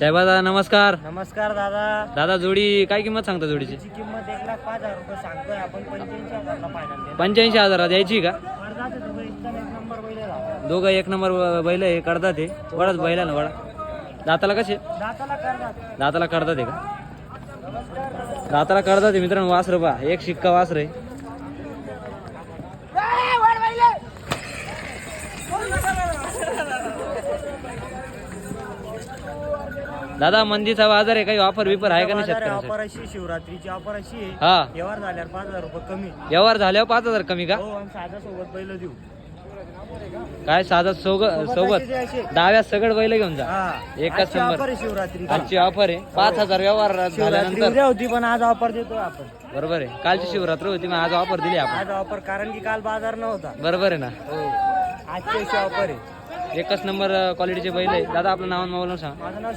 साहेबा दादा नमस्कार. नमस्कार दादा. दादा जोडी काय किंमत सांगता जोडीची? ची किंमत 1,05,000 रुपये सांगतोय आपण. 85,000 ला फायनल. 85,000 द्यायची का? कर्जाचे दोघे एकदम एक नंबर बैल आहे. दोघं एक नंबर बैल आहे. करतात ते वडाच बैला ना वडा. दाताला कसे? दाताला कर्जात. दाताला करतात आहे का? दाताला करतात मित्रांनो. वासर पहा, एक शिक्का वासर आहे. दादा मंदीचा बाजार आहे, काही ऑफर बिफर आहे का नाही शेतकऱ्यांसाठी? ऑफर अशी शिवरात्रीची ऑफर अशी आहे. हा, व्यवहार झाल्यावर 5,000 रुपये कमी. व्यवहार झाल्यावर 5,000 कमी का? हो, आणि साधा सोबत बैल देऊ. काय साधा सोबत असे. डाव्या सगळं बैल घेऊन जा. हा, एकच आजची नंबर. ऑफर आहे शिवरात्री. आजची ऑफर आहे 5,000 व्यवहार शिवरात्री झाल्यानंतर. उद्या होती पण आज ऑफर देतो आपण. बरोबर आहे. कालची शिवरात्र होती मग आज ऑफर दिली आपण. आज ऑफर कारण की काल बाजार नव्हता. बरोबर आहे ना. हो, आजची अशी ऑफर आहे. एकच नंबर क्वालिटीचे बैल आहे. दादा आपलं नाव आणि मोबाईल नंबर सांगा. माझं नाव